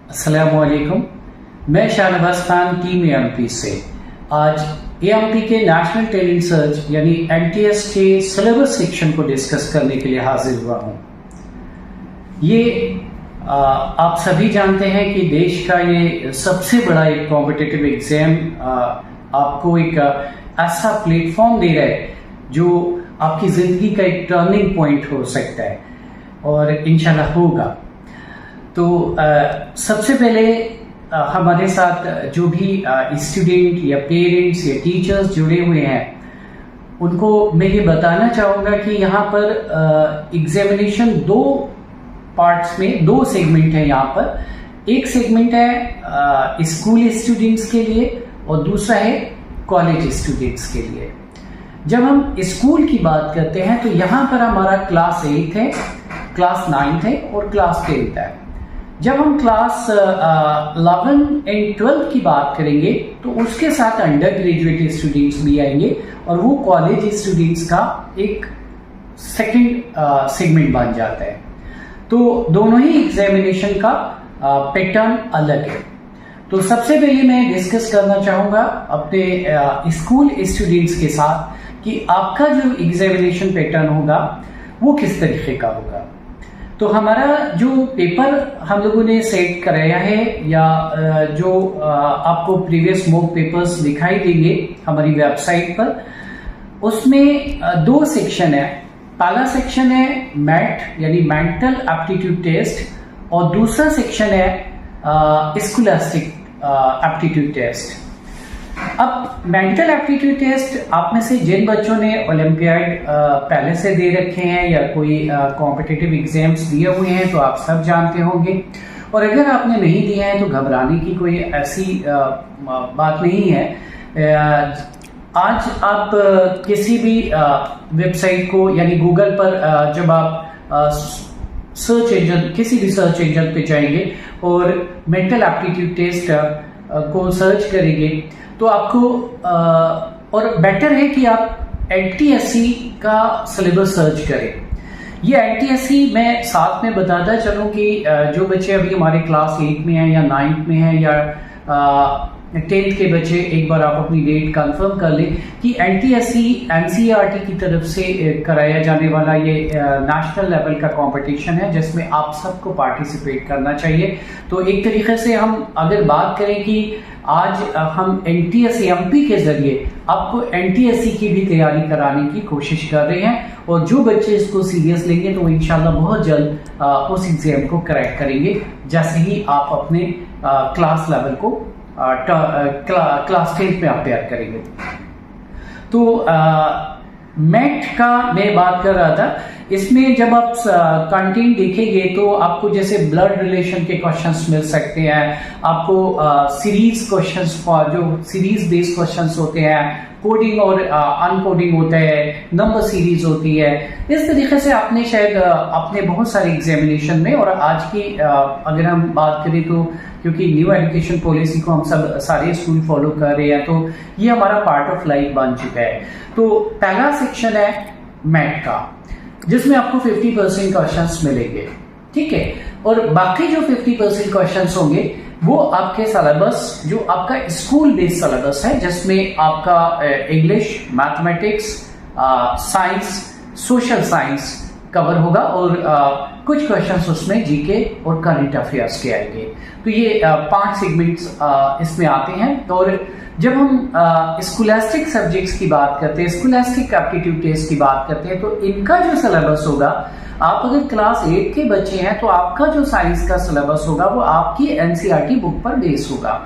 अस्सलामुअलैकुम। मैं Shahnawaz Khan team AMP से आज एएमपी के नेशनल टैलेंट सर्च यानी एनटीएस के सिलेबस सेक्शन को डिस्कस करने के लिए हाजिर हुआ हूँ। ये आप सभी जानते हैं कि देश का ये सबसे बड़ा एक कॉम्पिटिटिव एग्जाम आपको एक ऐसा प्लेटफॉर्म दे रहा है जो आपकी जिंदगी का एक टर्निंग पॉइंट हो सकता है और इंशाल्लाह होगा। तो सबसे पहले हमारे साथ जो भी स्टूडेंट या पेरेंट्स या टीचर्स जुड़े हुए हैं उनको मैं ये बताना चाहूँगा कि यहाँ पर एग्जामिनेशन दो पार्ट्स में दो सेगमेंट है। यहाँ पर एक सेगमेंट है स्कूल स्टूडेंट्स के लिए और दूसरा है कॉलेज स्टूडेंट्स के लिए। जब हम स्कूल की बात करते हैं तो यहाँ पर हमारा क्लास 8 है, क्लास 9 है और क्लास 10 है। जब हम क्लास 11 एंड 12 की बात करेंगे तो उसके साथ अंडर ग्रेजुएट स्टूडेंट्स भी आएंगे और वो कॉलेज स्टूडेंट्स का एक सेकंड सेगमेंट बन जाता है। तो दोनों ही एग्जामिनेशन का पैटर्न अलग है। तो सबसे पहले मैं डिस्कस करना चाहूंगा अपने स्कूल स्टूडेंट्स के साथ कि आपका जो एग्जामिनेशन पैटर्न होगा वो किस तरीके का होगा। तो हमारा जो पेपर हम लोगों ने सेट कराया है या जो आपको प्रीवियस मॉक पेपर्स दिखाई देंगे हमारी वेबसाइट पर, उसमें दो सेक्शन है। पहला सेक्शन है मैथ यानी मेंटल एप्टीट्यूड टेस्ट और दूसरा सेक्शन है स्कॉलास्टिक एप्टीट्यूड टेस्ट। अब मेंटल एप्टीट्यूड टेस्ट आप में से जिन बच्चों ने ओलंपियाड पहले से दे रखे हैं या कोई कॉम्पिटिटिव एग्जाम्स दिए हुए हैं तो आप सब जानते होंगे, और अगर आपने नहीं दिए हैं तो घबराने की कोई ऐसी बात नहीं है। आज आप किसी भी वेबसाइट को यानी गूगल पर जब आप सर्च इंजन किसी भी सर्च इंजन पे जाएंगे और मेंटल एप्टीट्यूड टेस्ट को सर्च करेंगे तो आपको और बेटर है कि आप एनटीएससी का सिलेबस सर्च करें। ये एनटीएससी मैं साथ में बताता चलूं कि जो बच्चे अभी हमारे क्लास 8 में हैं या 9th में हैं या 10th के बच्चे, एक बार आप अपनी डेट कंफर्म कर लें कि एनटीएससी एनसीईआरटी की तरफ से कराया जाने वाला ये नेशनल लेवल का कंपटीशन है जिसमें आप सबको पार्टिसिपेट करना चाहिए। तो एक तरीके से हम अगर बात करें कि आज हम एनटीएस एमपी के जरिए आपको एनटीएससी की भी तैयारी कराने की कोशिश कर रहे हैं और जो बच्चे इसको सीरियस लेंगे तो इंशाल्लाह बहुत जल्द उस एग्जाम को क्रैक करेंगे जैसे ही आप अपने क्लास लेवल को क्लास 10 में अपेयर करेंगे। तो मैथ का मैं बात कर रहा था, इसमें जब आप कंटेंट देखेंगे तो आपको जैसे ब्लड रिलेशन के क्वेश्चंस मिल सकते हैं, आपको सीरीज क्वेश्चंस जो सीरीज बेस्ड क्वेश्चंस होते हैं, कोडिंग और अनकोडिंग होता है, नंबर सीरीज होती है। इस तरीके से आपने शायद अपने बहुत सारे एग्जामिनेशन में, और आज की अगर हम बात करें तो क्योंकि न्यू एजुकेशन पॉलिसी को हम सब सारे स्कूल फॉलो कर रहे हैं तो ये हमारा पार्ट ऑफ लाइफ बन चुका है। तो पहला सेक्शन है मैथ का जिसमें आपको 50% क्वेश्चंस मिलेंगे, ठीक है, और बाकी जो 50% क्वेश्चंस होंगे वो आपके सिलेबस जो आपका स्कूल बेस्ड सिलेबस है जिसमें आपका English, mathematics, science, social science cover होगा और कुछ क्वेश्चंस उसमें जीके और करंट अफेयर्स के आएंगे। तो ये 5 सेगमेंट्स इसमें आते हैं। और जब हम स्कॉलास्टिक सब्जेक्ट्स की बात करते हैं, स्कॉलास्टिक एप्टीट्यूड टेस्ट की बात करते हैं, तो इनका जो सिलेबस होगा, आप अगर क्लास 8 के बच्चे हैं तो आपका जो साइंस का सिलेबस होगा वो आपकी एनसीईआरटी बुक पर बेस होगा।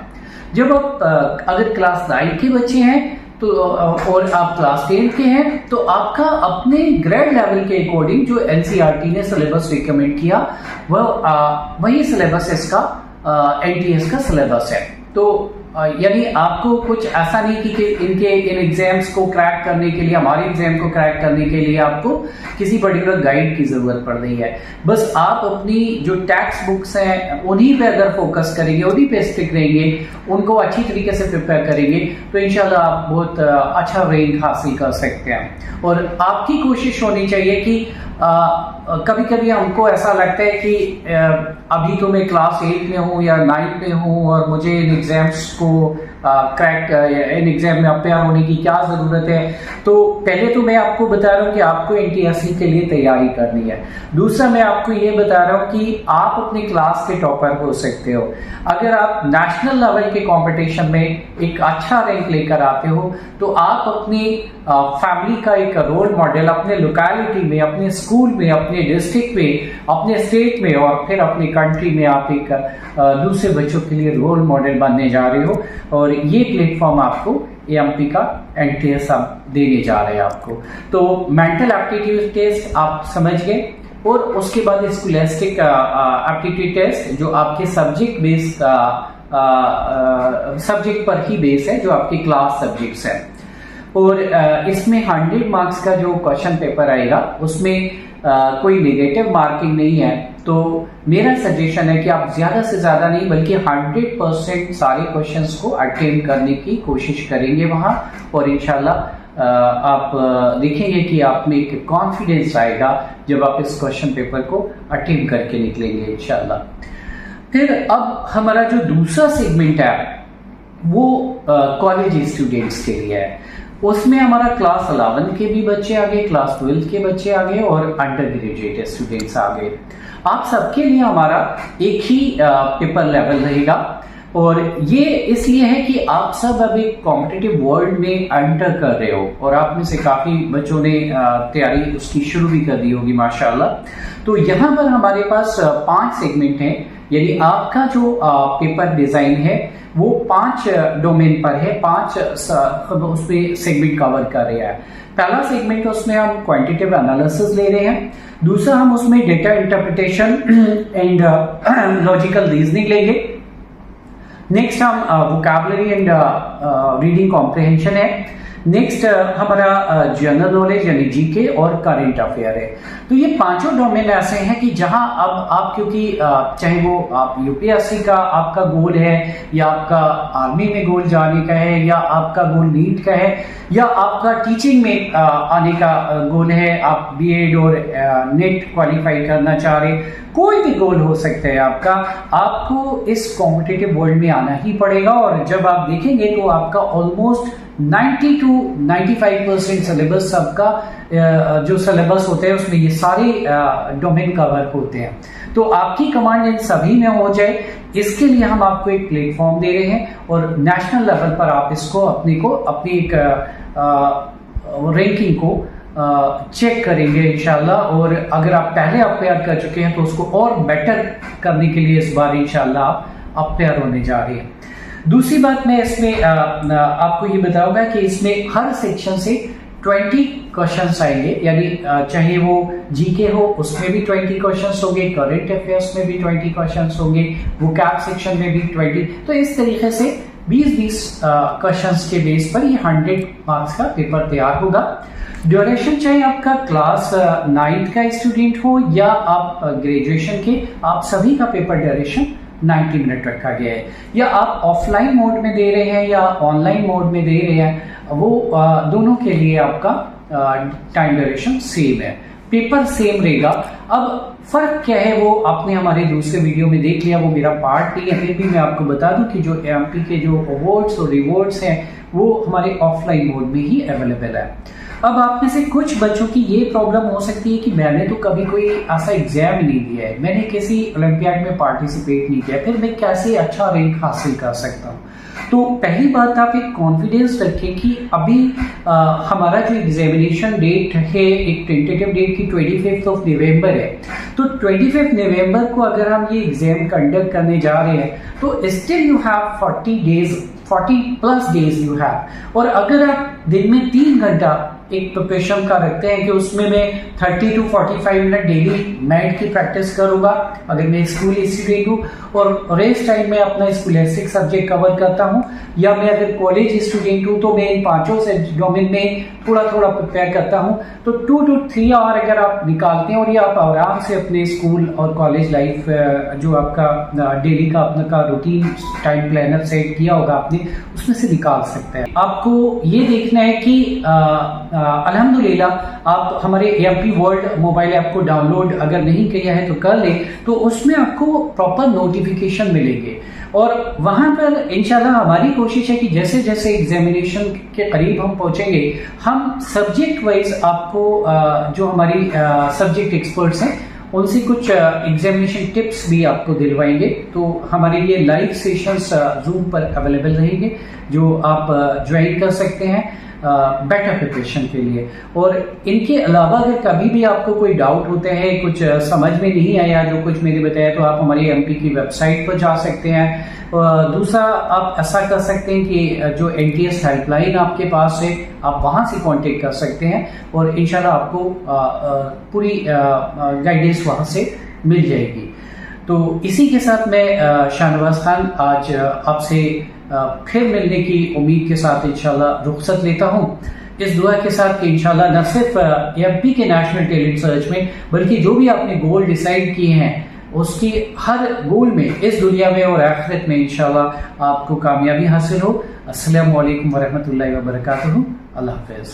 जब आप अगर क्लास 9 के बच्चे हैं तो और आप क्लास 10 के हैं तो आपका अपने ग्रेड लेवल के अकॉर्डिंग जो एनसीईआरटी ने सिलेबस रिकमेंड किया वही सिलेबस इसका एनटीएस का सिलेबस है। तो यानी आपको कुछ ऐसा नहीं कि इन एग्जाम्स को क्रैक करने के लिए, हमारे एग्जाम को क्रैक करने के लिए आपको किसी पर्टिकुलर गाइड की जरूरत पड़ रही है। बस आप अपनी जो टेक्स्ट बुक्स हैं उन्हीं पे अगर फोकस करेंगे, उन्हीं पे स्टिक रहेंगे, उनको अच्छी तरीके से प्रिपेयर करेंगे तो इंशाल्लाह आप बहुत अच्छा रैंक हासिल कर सकते हैं। और आपकी कोशिश होनी चाहिए कि कभी कभी हमको ऐसा लगता है कि अभी तो मैं क्लास 8 में हूँ या 9 में हूँ और मुझे इन एग्जाम्स को क्रैक इन एग्जाम में अपेयर होने की क्या ज़रूरत है। तो पहले तो मैं आपको बता रहा हूँ कि आपको NTSC के लिए तैयारी करनी है। दूसरा मैं आपको ये बता रहा हूँ कि आप अपनी क्लास के टॉपर हो सकते हो। अगर आप नेशनल लेवल के कंपटीशन में एक अच्छा रैंक लेकर आते हो तो आप अपनी फैमिली का एक रोल मॉडल अपने लोकेलिटी में, अपने स्कूल में, अपने डिस्ट्रिक्ट में, अपने स्टेट में और फिर अपनी कंट्री में आप एक दूसरे बच्चों के लिए रोल मॉडल बनने जा रहे हो। और ये प्लेटफॉर्म आपको AMP का NTS देने जा रहे हैं आपको। तो मेंटल एप्टीट्यूड टेस्ट आप समझ गए और उसके बाद स्कॉलास्टिक एप्टीट्यूड टेस्ट जो आपके सब्जेक्ट बेस्ड सब्जेक्ट पर ही बेस है, जो आपके क्लास सब्जेक्ट्स है। और इसमें 100 मार्क्स का जो क्वेश्चन पेपर आएगा उसमें कोई नेगेटिव मार्किंग नहीं है। तो मेरा सजेशन है कि आप ज्यादा से ज्यादा नहीं बल्कि 100% सारे क्वेश्चंस को अटेम्प्ट करने की कोशिश करेंगे वहां, और इंशाल्लाह आप देखेंगे कि आप में एक कॉन्फिडेंस आएगा जब आप इस क्वेश्चन पेपर को अटेम्प्ट करके निकलेंगे इंशाल्लाह। फिर अब हमारा जो दूसरा सेगमेंट है वो कॉलेज स्टूडेंट्स के लिए है। उसमें हमारा क्लास 11 के भी बच्चे आ गए, क्लास 12 के बच्चे आ गए और अंडर ग्रेजुएट स्टूडेंट्स आ गए। आप सबके लिए हमारा एक ही पेपर लेवल रहेगा और ये इसलिए है कि आप सब अभी कॉम्पिटिटिव वर्ल्ड में एंटर कर रहे हो और आप में से काफी बच्चों ने तैयारी उसकी शुरू भी कर दी होगी माशाल्लाह। तो यहाँ पर हमारे पास 5 सेगमेंट हैं, यानी आपका जो पेपर डिजाइन है वो 5 डोमेन पर है, 5 उसमें सेगमेंट कवर कर रहे हैं। पहला सेगमेंट उसमें हम क्वांटिटेटिव एनालिसिस ले रहे हैं, दूसरा हम उसमें data interpretation and logical reasoning लेंगे, नेक्स्ट हम वोकैबुलरी एंड रीडिंग कॉम्प्रिहेंशन है, नेक्स्ट हमारा जनरल नॉलेज यानी जीके और करंट अफेयर है। तो ये 5 डोमेन ऐसे हैं कि जहां अब आप क्योंकि चाहे वो आप यूपीएससी का आपका गोल है या आपका आर्मी में गोल जाने का है या आपका गोल नीट का है या आपका टीचिंग में आने का गोल है, आप बीएड और नेट क्वालिफाई करना चाह रहे, कोई भी गोल हो सकता है आपका, आपको इस कॉम्पिटिटिव वर्ल्ड में आना ही पड़ेगा। और जब आप देखेंगे तो आपका ऑलमोस्ट 90 to 95% सिलेबस सबका जो सिलेबस होते हैं उसमें ये सारे डोमेन कवर होते हैं। तो आपकी कमांड इन सभी में हो जाए, इसके लिए हम आपको एक प्लेटफॉर्म दे रहे हैं और नेशनल लेवल पर आप इसको अपनी एक रैंकिंग को चेक करेंगे इंशाल्लाह। और अगर आप पहले अपेयर कर चुके हैं तो उसको और बेटर करने के लिए इस बार इंशाल्लाह आप अपेयर होने जा रहे हैं। दूसरी बात मैं इसमें आपको ये बताऊंगा कि इसमें हर सेक्शन से 20 क्वेश्चंस आएंगे, यानी चाहे वो जीके हो उसमें भी 20 क्वेश्चंस होंगे, करंट अफेयर्स में भी 20 क्वेश्चंस होंगे, वोकैब सेक्शन में भी 20। तो इस तरीके से 20-20 क्वेश्चंस के बेस पर ये 100 मार्क्स का पेपर तैयार होगा। ड्यूरेशन चाहे आपका क्लास 9th का स्टूडेंट हो या आप ग्रेजुएशन के, आप सभी का पेपर ड्यूरेशन 90 मिनट रखा गया है। या आप ऑफलाइन मोड में दे रहे हैं या ऑनलाइन मोड में दे रहे हैं, वो दोनों के लिए आपका टाइम ड्यूरेशन सेम है, पेपर सेम रहेगा। अब फर्क क्या है वो आपने हमारे दूसरे वीडियो में देख लिया, वो मेरा पार्ट नहीं है। फिर भी मैं आपको बता दूं कि जो AMP के जो अवार्ड्स और रिवॉर्ड्स हैं वो हमारे ऑफलाइन मोड में ही अवेलेबल है। अब आप में से कुछ बच्चों की ये प्रॉब्लम हो सकती है कि मैंने तो कभी कोई ऐसा एग्जाम नहीं दिया है, मैंने किसी ओलंपियाड में पार्टिसिपेट नहीं किया, फिर मैं कैसे अच्छा रैंक हासिल कर सकता हूँ। तो पहली बात आप एक कॉन्फिडेंस रखें कि अभी हमारा जो एग्जामिनेशन डेट है, एक टेंटेटिव डेट की 25 नवंबर है। तो 25 नवंबर को अगर हम ये एग्जाम कंडक्ट करने जा रहे हैं तो still you have 40+ days you have. और अगर आप दिन में 3 घंटा एक प्रिपरेशन का रखते हैं कि उसमें मैं 30 to 45 मिनट डेली मैथ की प्रैक्टिस करूंगा अगर मैं स्कूल स्टूडेंट हूँ, और रेस्ट टाइम में अपना स्कॉलास्टिक सब्जेक्ट कवर करता हूँ, या मैं अगर कॉलेज स्टूडेंट हूँ तो मैं इन 5 डोमेन में थोड़ा थोड़ा प्रिपेयर करता हूँ। तो 2 to 3 आवर अगर आप निकालते हैं और ये आप आराम से अपने स्कूल और कॉलेज लाइफ जो आपका डेली का अपना का रूटीन टाइम प्लानर सेट किया होगा आपने, उसमें से निकाल सकते हैं। आपको ये देखना है कि अल्हम्दुलिल्लाह आप हमारे एएमपी वर्ल्ड मोबाइल ऐप को डाउनलोड अगर नहीं किया है तो कर लें, तो उसमें आपको प्रॉपर नोटिफिकेशन मिलेंगे। और वहां पर इंशाल्लाह हमारी कोशिश है कि जैसे जैसे एग्जामिनेशन के करीब हम पहुंचेंगे, हम सब्जेक्ट वाइज आपको जो हमारी सब्जेक्ट एक्सपर्ट्स हैं उनसे कुछ एग्जामिनेशन टिप्स भी आपको दिलवाएंगे। तो हमारे लिए लाइव सेशंस जूम पर अवेलेबल रहेंगे जो आप ज्वाइन कर सकते हैं बेटर प्रिपरेशन के लिए। और इनके अलावा अगर कभी भी आपको कोई डाउट होता है, कुछ समझ में नहीं आया जो कुछ मैंने बताया, तो आप हमारी एमपी की वेबसाइट पर जा सकते हैं। दूसरा आप ऐसा कर सकते हैं कि जो एनटीएस हेल्पलाइन आपके पास है आप वहां से कांटेक्ट कर सकते हैं और इंशाल्लाह आपको पूरी गाइडेंस वहां से मिल जाएगी। तो इसी के साथ मैं शाहनवाज खान आज आपसे फिर मिलने की उम्मीद के साथ इंशाल्लाह रुखसत लेता हूं, इस दुआ के साथ कि इंशाल्लाह न सिर्फ एमपी के नेशनल टैलेंट सर्च में बल्कि जो भी आपने गोल डिसाइड किए हैं उसकी हर गोल में इस दुनिया में और आखिरत में इंशाल्लाह आपको कामयाबी हासिल हो। अस्सलामु अलैकुम वरहमतुल्लाहि वबरकातुहू। अल्लाह हाफ़िज़।